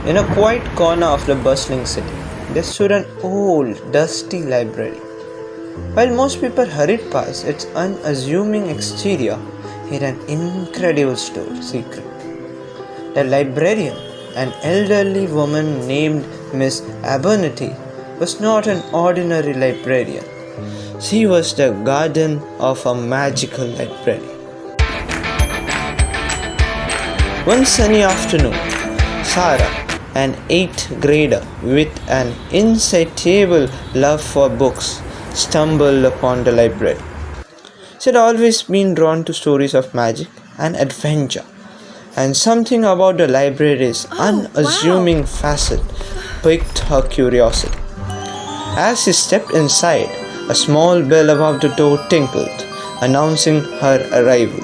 In a quiet corner of the bustling city, there stood an old, dusty library. While most people hurried past its unassuming exterior, hid an incredible secret. The librarian, an elderly woman named Miss Abernethy, was not an ordinary librarian. She was the guardian of a magical library. One sunny afternoon, Sarah, an 8th grader with an insatiable love for books, stumbled upon the library. She had always been drawn to stories of magic and adventure, and something about the library's unassuming facet piqued her curiosity. As she stepped inside, a small bell above the door tinkled, announcing her arrival.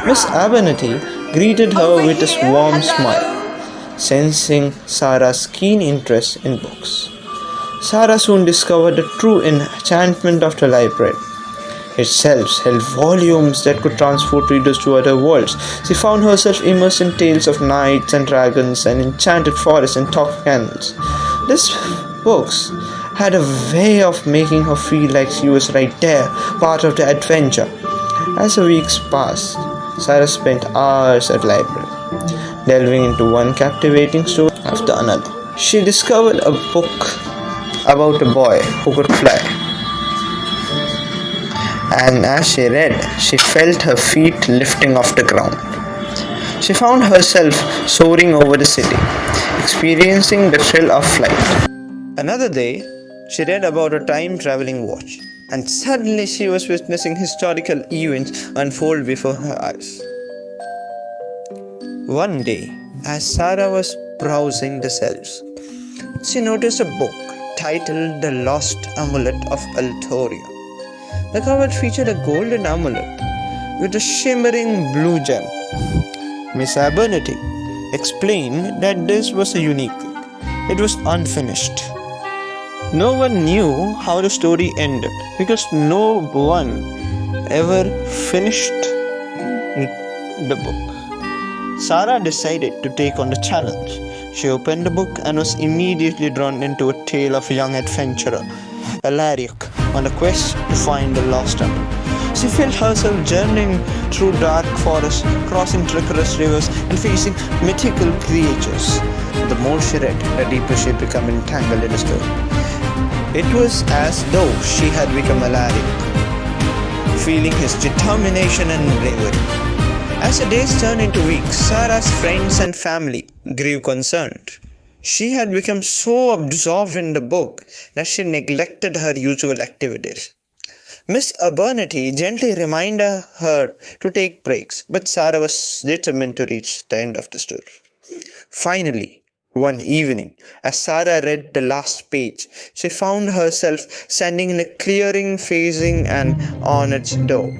Miss Abernethy greeted her with a warm smile, sensing Sarah's keen interest in books. Sarah soon discovered the true enchantment of the library. Its shelves held volumes that could transport readers to other worlds. She found herself immersed in tales of knights and dragons and enchanted forests and talking animals. These books had a way of making her feel like she was right there, part of the adventure. As the weeks passed, Sarah spent hours at the library, delving into one captivating story after another. She discovered a book about a boy who could fly, and as she read, she felt her feet lifting off the ground. She found herself soaring over the city, experiencing the thrill of flight. Another day, she read about a time-traveling watch, and suddenly she was witnessing historical events unfold before her eyes. One day, as Sarah was browsing the shelves, she noticed a book titled The Lost Amulet of Altoria. The cover featured a golden amulet with a shimmering blue gem. Miss Abernethy explained that this was a unique book. It was unfinished. No one knew how the story ended because no one ever finished the book. Sarah decided to take on the challenge. She opened the book and was immediately drawn into a tale of a young adventurer, Alaric, on a quest to find the lost amulet. She felt herself journeying through dark forests, crossing treacherous rivers, and facing mythical creatures. The more she read, the deeper she became entangled in the story. It was as though she had become Alaric, feeling his determination and bravery. As the days turned into weeks, Sarah's friends and family grew concerned. She had become so absorbed in the book that she neglected her usual activities. Miss Abernethy gently reminded her to take breaks, but Sarah was determined to reach the end of the story. Finally, one evening, as Sarah read the last page, she found herself standing in a clearing facing an ornate door.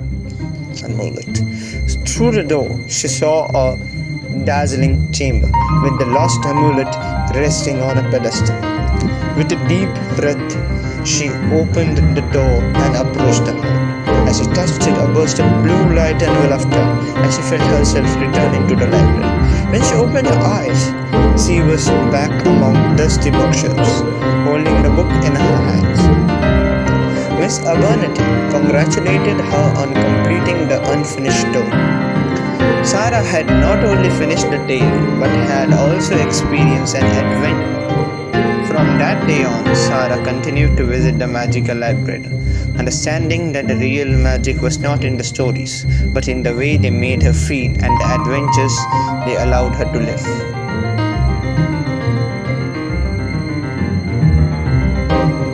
Through the door, she saw a dazzling chamber with the lost amulet resting on a pedestal. With a deep breath, she opened the door and approached the amulet. As she touched it, a burst of blue light and laughter, and she felt herself returning to the library. When she opened her eyes, she was back among dusty bookshelves, holding the book in her hands. Miss Abernethy congratulated her on completing the unfinished story. Sarah had not only finished the tale, but had also experienced an adventure. From that day on, Sarah continued to visit the magical library, understanding that the real magic was not in the stories, but in the way they made her feel and the adventures they allowed her to live.